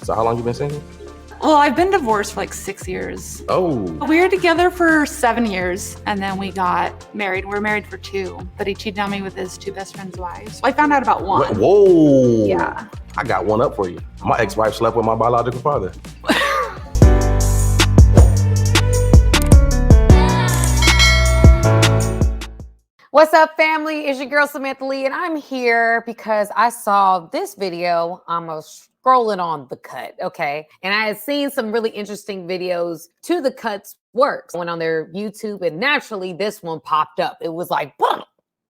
So how long you been single? Well, I've been divorced for like 6 years. Oh. We were together for 7 years and then we got married. We were married for 2, but he cheated on me with his 2 best friends' wives. I found out about 1. Whoa. Yeah. I got one up for you. My ex-wife slept with my biological father. What's up, family? It's your girl, Samantha Lee, and I'm here because I saw this video. I'm scrolling on The Cut, okay? And I had seen some really interesting videos to The Cut's works. I went on their YouTube, and naturally, this one popped up. It was like, boom,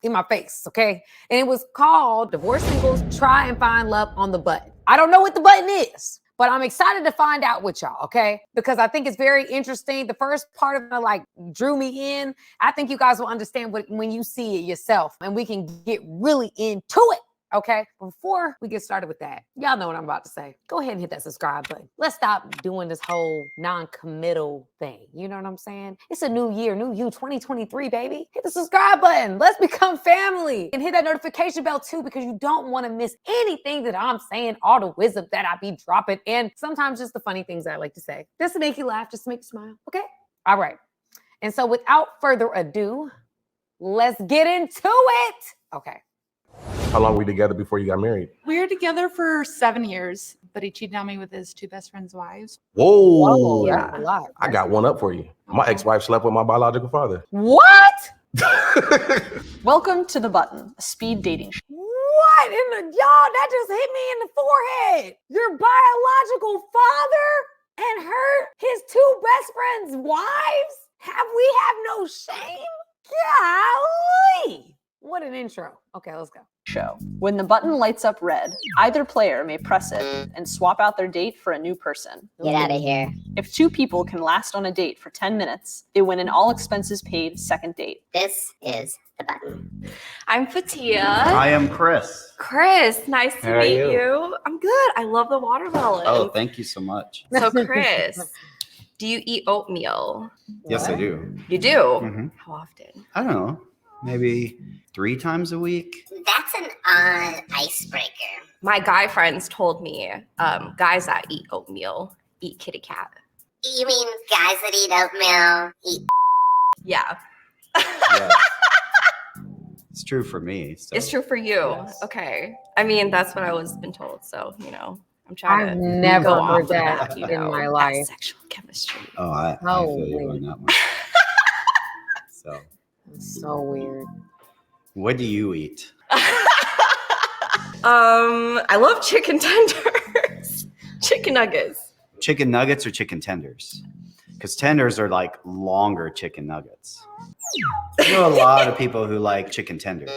in my face, okay? And it was called Divorced Singles Try and Find Love on the Button. I don't know what the button is, but I'm excited to find out with y'all, okay? Because I think it's very interesting. The first part of it, like, drew me in. I think you guys will understand when you see it yourself, and we can get really into it, okay? Before we get started with that, y'all know what I'm about to say. Go ahead and hit that subscribe button. Let's stop doing this whole non-committal thing. You know what I'm saying? It's a new year, new you, 2023, baby. Hit the subscribe button. Let's become family. And hit that notification bell too, because you don't want to miss anything that I'm saying, all the wisdom that I be dropping, and sometimes just the funny things I like to say. Just to make you laugh, just to make you smile, okay? All right. And so without further ado, let's get into it. Okay. How long were you together before you got married? We were together for 7 years, but he cheated on me with his 2 best friends' wives. Whoa. That's a lot. I got one up for you. My ex-wife slept with my biological father. What? Welcome to The Button, a speed dating show. What in the, y'all, that just hit me in the forehead. Your biological father and his 2 best friends' wives? We have no shame? Golly. What an intro. Okay, let's go. Show. When the button lights up red, either player may press it and swap out their date for a new person. Get out of here. If 2 people can last on a date for 10 minutes, they win an all expenses paid second date. This is the button. I'm Fatia. I am Chris. Chris, nice to How are meet you? you. I'm good. I love the watermelon. Oh, thank you so much. So, Chris, do you eat oatmeal? Yes, I do. You do? Mhm. How often? I don't know, maybe 3 times a week. That's an odd icebreaker. My guy friends told me guys that eat oatmeal eat kitty cat. You mean guys that eat oatmeal eat? Yeah. Yeah. It's true for me. So. It's true for you. Yes. Okay. I mean, that's what I was been told. So, I'm trying I've to never go off heard of that you in know, my that life. sexual chemistry. Oh, I feel you Holy. on that one. So, That's so weird. what do you eat? I love chicken tenders. Chicken nuggets. Chicken nuggets or chicken tenders? Because tenders are like longer chicken nuggets. I know a lot of people who like chicken tenders.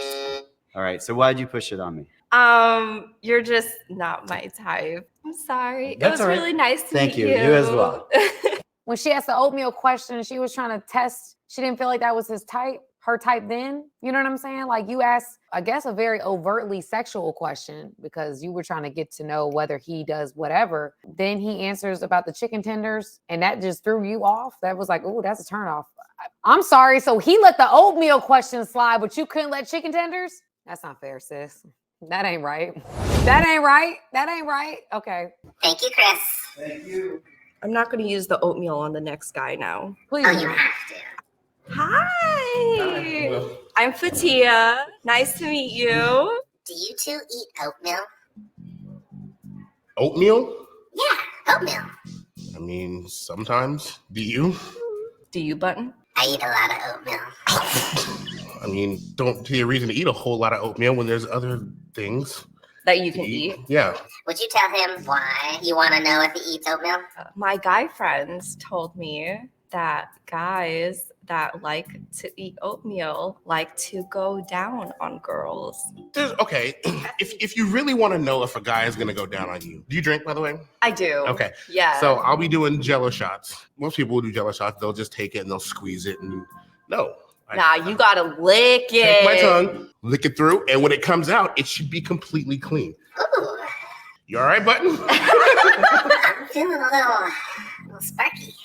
All right, so why'd you push it on me? You're just not my type. I'm sorry. That's it was all right. really nice to Thank meet you. you. You as well. When she asked the oatmeal question, she was trying to test. She didn't feel like that was her type then. You know what I'm saying? Like, you asked, I guess, a very overtly sexual question because you were trying to get to know whether he does whatever. Then he answers about the chicken tenders, and that just threw you off. That was like, oh, that's a turnoff. I'm sorry. So he let the oatmeal question slide, but you couldn't let chicken tenders? That's not fair, sis. That ain't right. That ain't right. That ain't right. Okay. Thank you, Chris. Thank you. I'm not going to use the oatmeal on the next guy now. Please. Oh, you have to. Hi. I'm Fatia. Nice to meet you. Do you 2 eat oatmeal? Oatmeal? Yeah, oatmeal. I mean, sometimes. Do you? Do you, Button? I eat a lot of oatmeal. I mean, don't see a reason to eat a whole lot of oatmeal when there's other things That you can to eat? Yeah. Would you tell him why you want to know if he eats oatmeal? My guy friends told me that guys that like to eat oatmeal like to go down on girls. Okay, if you really want to know if a guy is going to go down on you, do you drink, by the way? I do. Okay. Yeah. So I'll be doing Jello shots. Most people who do Jello shots, they'll just take it and they'll squeeze it. And no. Nah, you gotta lick it. Take my tongue, lick it through, and when it comes out, it should be completely clean. Ooh, You all right, Button? I'm feeling a little sparky.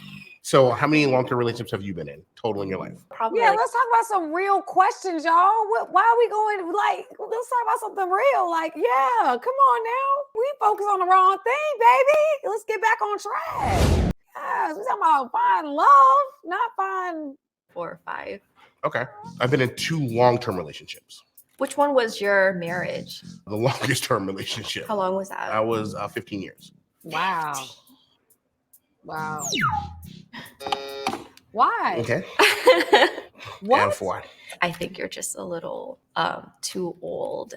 So how many long-term relationships have you been in total in your life? Probably Yeah, like let's talk about some real questions, y'all. Why are we going like? Let's talk about something real. Like, yeah, come on now. We focus on the wrong thing, baby. Let's get back on track. Yeah, we talking about finding love, not find. 4 or 5. Okay. I've been in 2 long-term relationships. Which one was your marriage? The longest term relationship. How long was that? I was 15 years. Wow. Wow. Why? Okay. What? And 4. I think you're just a little too old.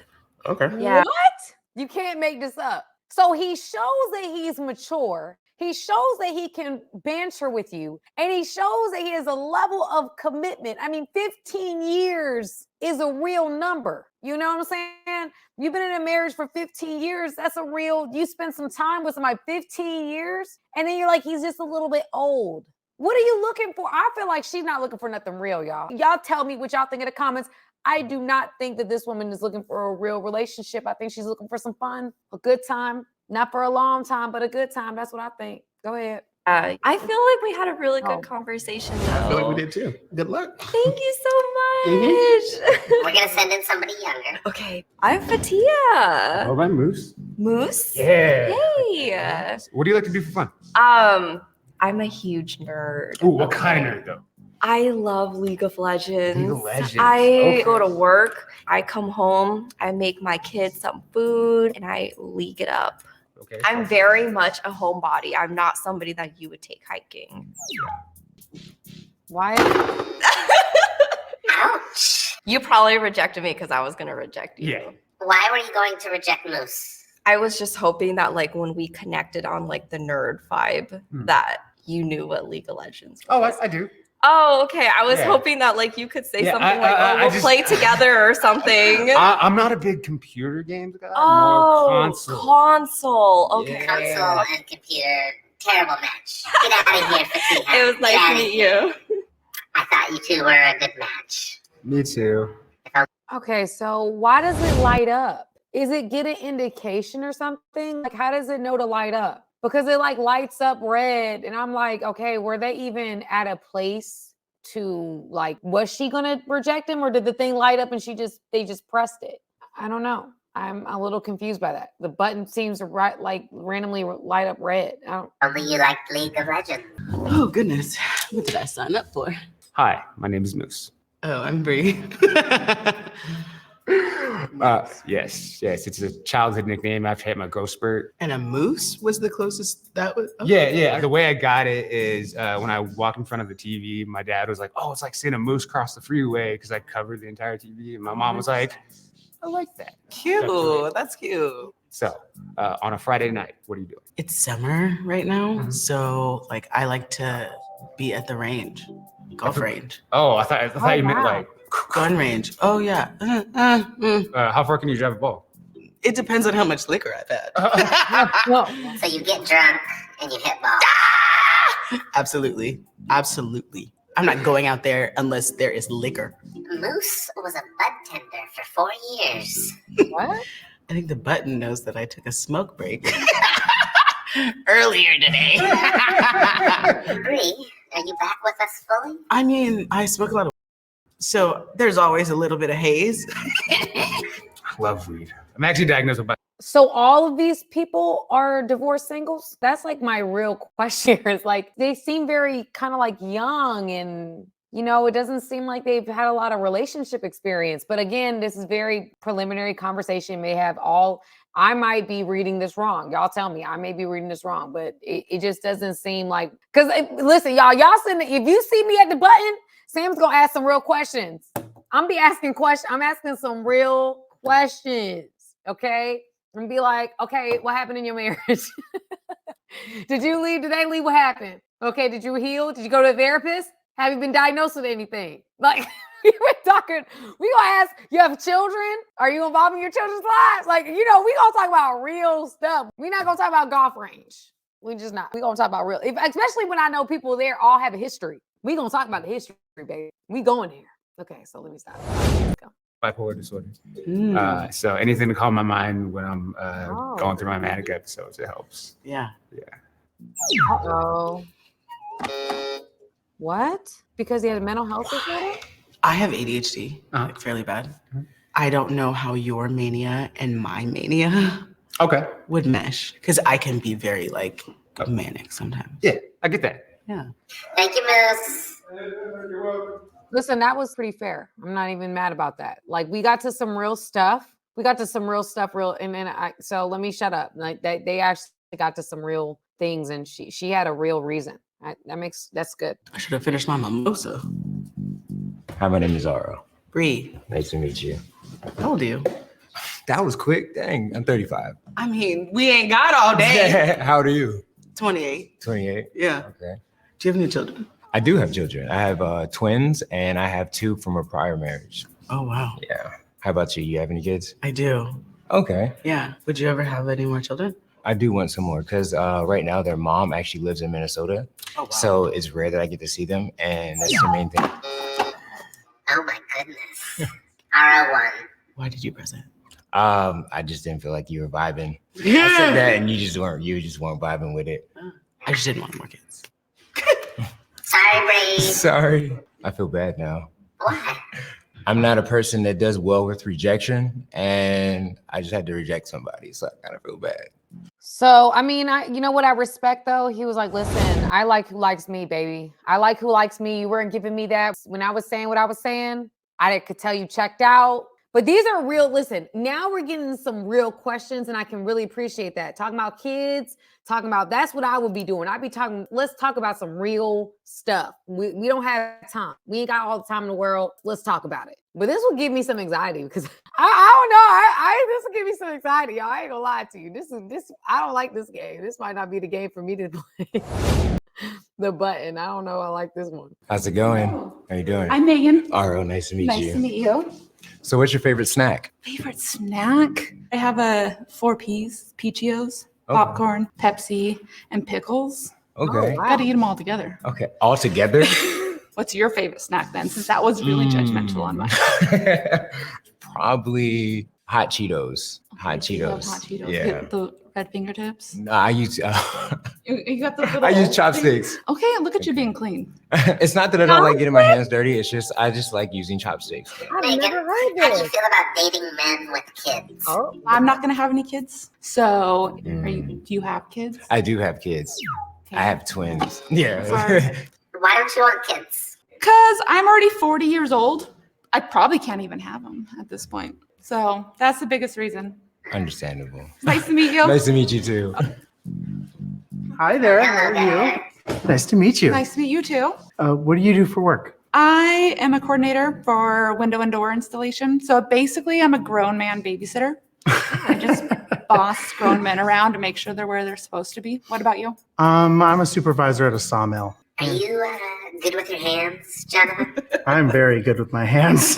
Okay. Yeah. What? You can't make this up. So he shows that he's mature. He shows that he can banter with you. And he shows that he has a level of commitment. I mean, 15 years is a real number. You know what I'm saying? You've been in a marriage for 15 years. That's a real, you spend some time with somebody 15 years. And then you're like, he's just a little bit old. What are you looking for? I feel like she's not looking for nothing real, y'all. Y'all tell me what y'all think in the comments. I do not think that this woman is looking for a real relationship. I think she's looking for some fun, a good time. Not for a long time, but a good time. That's what I think. Go ahead. I feel like we had a really good Oh. conversation though. I feel like we did too. Good luck. Thank you so much. We're gonna send in somebody younger. Okay, I'm Fatia. Oh, my moose. Moose? Yeah. Hey. What do you like to do for fun? I'm a huge nerd. Ooh, what kind of nerd though? I love League of Legends. League of Legends. I Okay. go to work, I come home, I make my kids some food, and I league it up. Okay. I'm very much a homebody. I'm not somebody that you would take hiking. Why? Ouch. You probably rejected me because I was gonna reject you. Yeah. Why were you going to reject Moose? I was just hoping that like when we connected on like the nerd vibe, that you knew what League of Legends was. Oh, I do. Oh, okay. I was Yeah. hoping that like you could say Yeah, something I- like, I "Oh, we'll just- play together" or something. I'm not a big computer games guy. Oh, more console. console. Okay. Yeah. Console and computer. Terrible match. Get out of here, Fatia. It was Get nice to outta meet here. you. I thought you two were a good match. Me too. Okay, so why does it light up? Is it get an indication or something? Like, how does it know to light up? Because it like lights up red, and I'm like, okay, were they even at a place to like, was she gonna reject him, or did the thing light up and they just pressed it? I don't know. I'm a little confused by that. The button seems to like randomly light up red. I don't. Only you liked League of Legends. Oh goodness, what did I sign up for? Hi, my name is Moose. Oh, I'm Bree. Yes, it's a childhood nickname after I had my growth spurt. And a moose was the closest that was. Yeah. The way I got it is when I walked in front of the TV, my dad was like, "Oh, it's like seeing a moose cross the freeway," because I covered the entire TV, and my mom was like, "I like that." Cute. That's cute. So on a Friday night, what are you doing? It's summer right now, Mhm. so like I like to be at the range, golf range, Oh, I thought you meant wow. like, gun range. Oh yeah. how far can you drive a ball? It depends on how much liquor I've had. No. So you get drunk and you hit ball. Absolutely. I'm not going out there unless there is liquor. Moose was a bud tender for 4 years. What? I think the button knows that I took a smoke break earlier today. Bree, are you back with us fully? I mean, I smoke a lot of, so there's always a little bit of haze. I love weed. I'm actually diagnosed with So all of these people are divorced singles? That's like my real question. It's like they seem very kind of like young, and it doesn't seem like they've had a lot of relationship experience. But again, this is very preliminary conversation. I might be reading this wrong. Y'all tell me, I may be reading this wrong, but it just doesn't seem like, because listen, y'all sitting, if you see me at the button, Sam's gonna ask some real questions. I'm asking questions. I'm asking some real questions. Okay. And be like, okay, what happened in your marriage? Did you leave? Did they leave? What happened? Okay, did you heal? Did you go to a therapist? Have you been diagnosed with anything? Like, we're talking, we gonna ask, you have children? Are you involved in your children's lives? Like, we gonna talk about real stuff. We're not gonna talk about golf range. We just not. We gonna talk about real, especially when I know people there all have a history. We gonna talk about the history, baby. We going there. Okay, so let me stop. Let's go. bipolar disorder. So anything to calm my mind when I'm going through my manic episodes, it helps. Yeah. Uh-oh. What? Because he had a mental health disorder? I have ADHD, like fairly bad. I don't know how your mania and my mania Okay. would mesh because I can be very like manic sometimes. Yeah, I get that. Yeah. Thank you, Moose. Listen, that was pretty fair. I'm not even mad about that. Like we got to some real stuff. So let me shut up. Like they actually got to some real things, and she had a real reason. That's good. I should have finished my mimosa. Hi, my name is Aro. Bree, Nice to meet you. how old are you? That was quick. Dang, I'm 35. I mean, we ain't got all day. How old are you? 28. 28. Yeah. Okay. Do you have any children? I do have children. I have twins, and I have 2 from a prior marriage. Oh, wow. Yeah. How about you? You have any kids? I do. Okay. Yeah. Would you ever have any more children? I do want some more because right now their mom actually lives in Minnesota. Oh, wow. So it's rare that I get to see them, and that's the main thing. Oh my goodness. R01. Why did you press it? I just didn't feel like you were vibing. I said that, and you just weren't vibing with it. I just didn't want more kids. Sorry, Bree. Sorry. I feel bad now. Why? I'm not a person that does well with rejection, and I just had to reject somebody, so I kind of feel bad. So, I mean, you know what I respect though? He was like, listen, I like who likes me, baby. I like who likes me. You weren't giving me that. When I was saying what I was saying, I could tell you checked out. But these are real, listen, now we're getting some real questions and I can really appreciate that. Talking about kids, that's what I would be doing. I'd be talking, let's talk about some real stuff. We don't have time. We ain't got all the time in the world. Let's talk about it. But this will give me some anxiety because I don't know. This will give me some anxiety, y'all. I ain't gonna lie to you. I don't like this game. This might not be the game for me to play. The button. I don't know. I like this one. How's it going? How you doing? I'm Megan. Aro, nice to meet you. Nice to meet you. So what's your favorite snack? Favorite snack? I have a 4 Ps, Peachios, Okay. popcorn, Pepsi, and pickles. Okay. Oh, wow. Gotta eat them all together. Okay. All together? What's your favorite snack then? Since that was really judgmental on mine. Probably hot Cheetos. Hot You love Cheetos. hot Cheetos. Yeah. The red fingertips. No, I use You got the little. I use chopsticks. Okay, look at you being clean. It's not that I don't like getting my hands dirty. It's just I just like using chopsticks. I've Megan, never heard how do you this. feel about dating men with kids? Oh, I'm not gonna have any kids. So, Mm. do you have kids? I do have kids. Okay. I have twins. Yeah. Sorry. Why don't you want kids? Because I'm already 40 years old. I probably can't even have them at this point. So that's the biggest reason. Understandable. Nice to meet you. Nice to meet you too. Hi there. How Hello are there. you? Nice to meet you. Nice to meet you too. What do you do for work? I am a coordinator for window and door installation. So basically, I'm a grown man babysitter. I just boss grown men around to make sure they're where they're supposed to be. What about you? I'm a supervisor at a sawmill. Are you good with your hands, Jonathan? I'm very good with my hands.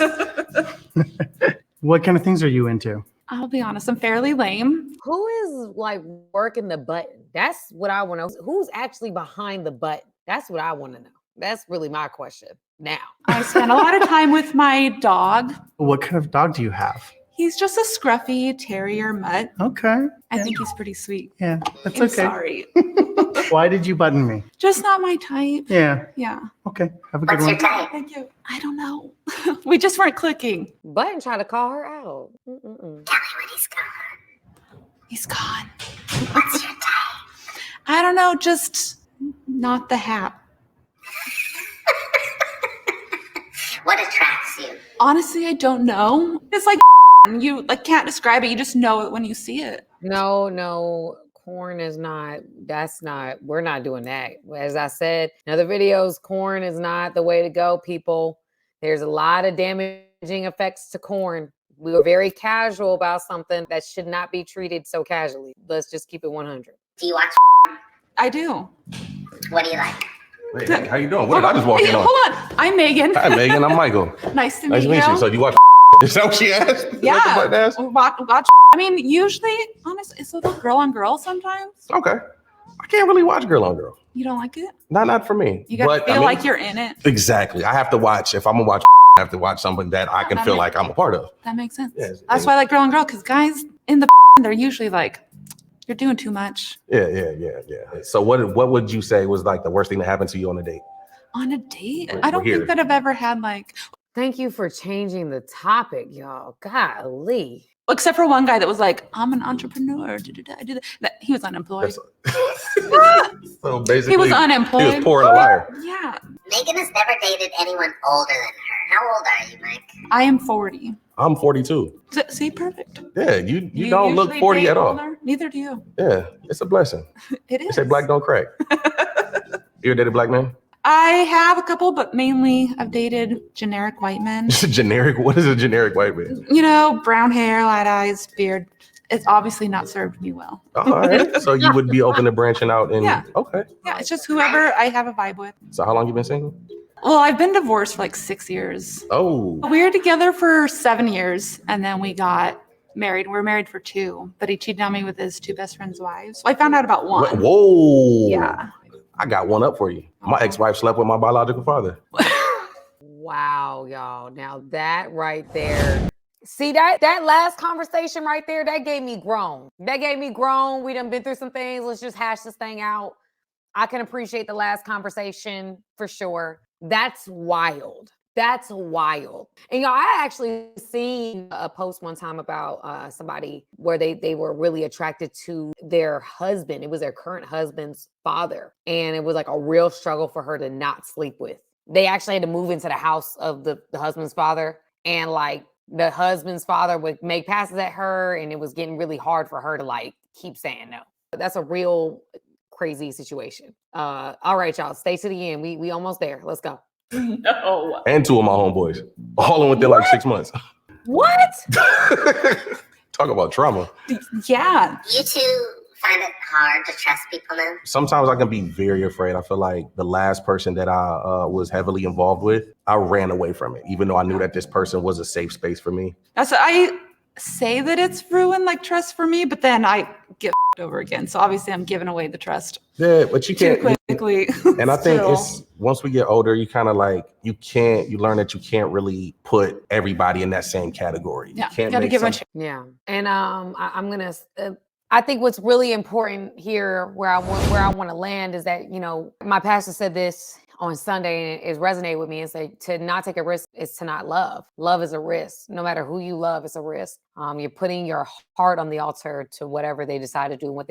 What kind of things are you into? I'll be honest, I'm fairly lame. who is like working the button? That's what I want to know. Who's actually behind the button? That's what I want to know. That's really my question now. I spend a lot of time with my dog. What kind of dog do you have? He's just a scruffy terrier mutt. Okay. I think he's pretty sweet. Yeah, that's I'm okay. sorry. Why did you button me? Just not my type. Yeah. Yeah. Okay. Have a good What's your one. type? Thank you. I don't know. We just weren't clicking. Button tried to call her out. Mm-mm-mm. Tell me when he's gone. He's gone. What's your type? I don't know. Just not the hat. What attracts you? Honestly, I don't know. It's like you like can't describe it. You just know it when you see it. No, corn is not, we're not doing that. As I said in other videos, corn is not the way to go, people. There's a lot of damaging effects to corn. We were very casual about something that should not be treated so casually. Let's just keep it 100. Do you watch? I do. What do you like? Hey, how you doing? What did I just walk in on? Hold on. I'm Megan. Hi, Megan. I'm Michael. Nice to Nice meet to meet you. you. So you watch? Is that what she asked? Is that Yeah. what the button asked? Watch. I mean, usually, honestly, it's a little girl on girl sometimes. Okay. I can't really watch girl on girl. You don't like it? Not for me. You got to But, feel I mean, like you're in it. Exactly. I have to watch. If I'm gonna watch, I have to watch something that I can That feel makes- like I'm a part of. That makes sense. Yes. That's why I like girl on girl, because guys in the they're usually like, you're doing too much. Yeah. So what would you say was like the worst thing that happened to you on a date? On a date? We're I don't here. think that I've ever had like, Thank you for changing the topic, y'all. Golly. except for one guy that was like, I'm an entrepreneur. I do that. He was unemployed. So basically, He was unemployed. He was poor and a liar. Yeah. Megan has never dated anyone older than her. How old are you, Mike? I am 40. I'm 42. See, perfect. Yeah, you don't look usually 40 date at all. older? Neither do you. Yeah, it's a blessing. It They is. say black don't crack. You ever dated a black man? I have a couple, but mainly I've dated generic white men. Generic? What is a generic white man? You know, brown hair, light eyes, beard. It's obviously not served me well. All right. So you would be open to branching out and Yeah. Okay. Yeah, it's just whoever I have a vibe with. So how long you been single? Well, I've been divorced for like 6 years. Oh. We were together for 7 years, and then we got married. We were married for 2, but he cheated on me with his 2 best friends' wives. So I found out about one. Whoa. Yeah. I got one up for you. My ex-wife slept with my biological father. Wow, y'all. Now that right there. See that last conversation right there, that gave me grown. That gave me grown. We done been through some things. Let's just hash this thing out. I can appreciate the last conversation for sure. That's wild. That's wild. And y'all, I actually seen a post one time about somebody where they were really attracted to their husband. It was their current husband's father. And it was like a real struggle for her to not sleep with. They actually had to move into the house of the husband's father. And like the husband's father would make passes at her. And it was getting really hard for her to like keep saying no. That's a real crazy situation. All right, y'all, stay to the end. We almost there. Let's go. No. And 2 of my homeboys. All in within like 6 months. What? Talk about trauma. Yeah. You two find it hard to trust people now? Sometimes I can be very afraid. I feel like the last person that I was heavily involved with, I ran away from it, even though I knew that this person was a safe space for me. I say that it's ruined like trust for me, but then I get over again. So obviously I'm giving away the trust. Yeah, but you can't. Too quickly. And I think Still. it's once we get older, you kind of like you learn that you can't really put everybody in that same category. Yeah, You can't gotta make give a some- Yeah. And I'm gonna. I think what's really important here, where I want to land, is that my pastor said this on Sunday, and it resonated with me, and say to not take a risk is to not love. Love is a risk. No matter who you love, it's a risk. You're putting your heart on the altar to whatever they decide to do, and what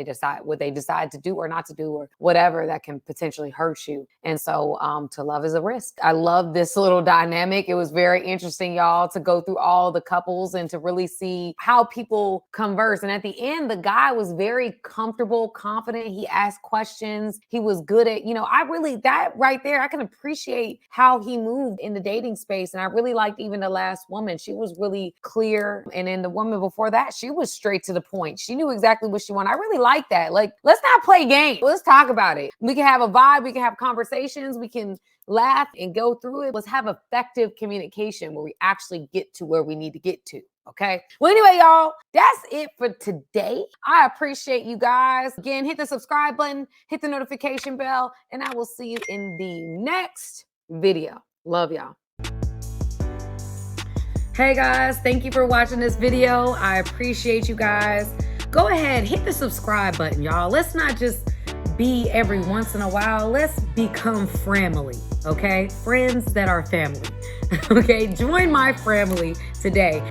they decide to do or not to do, or whatever that can potentially hurt you. And so to love is a risk. I love this little dynamic. It was very interesting, y'all, to go through all the couples and to really see how people converse. And at the end, the guy was very comfortable, confident. He asked questions. He was good at, that right there, I can appreciate how he moved in the dating space. And I really liked even the last woman. She was really clear. And then the woman before that, she was straight to the point. She knew exactly what she wanted. I really like that. Like, let's not play games. Let's talk about it. We can have a vibe. We can have conversations. We can laugh and go through it. Let's have effective communication where we actually get to where we need to get to. Okay. Well, anyway, y'all, that's it for today. I appreciate you guys. Again, hit the subscribe button, hit the notification bell, and I will see you in the next video. Love y'all. Hey guys, thank you for watching this video. I appreciate you guys. Go ahead, hit the subscribe button, y'all. Let's not just be every once in a while. Let's become family, okay? Friends that are family, okay? Join my family today.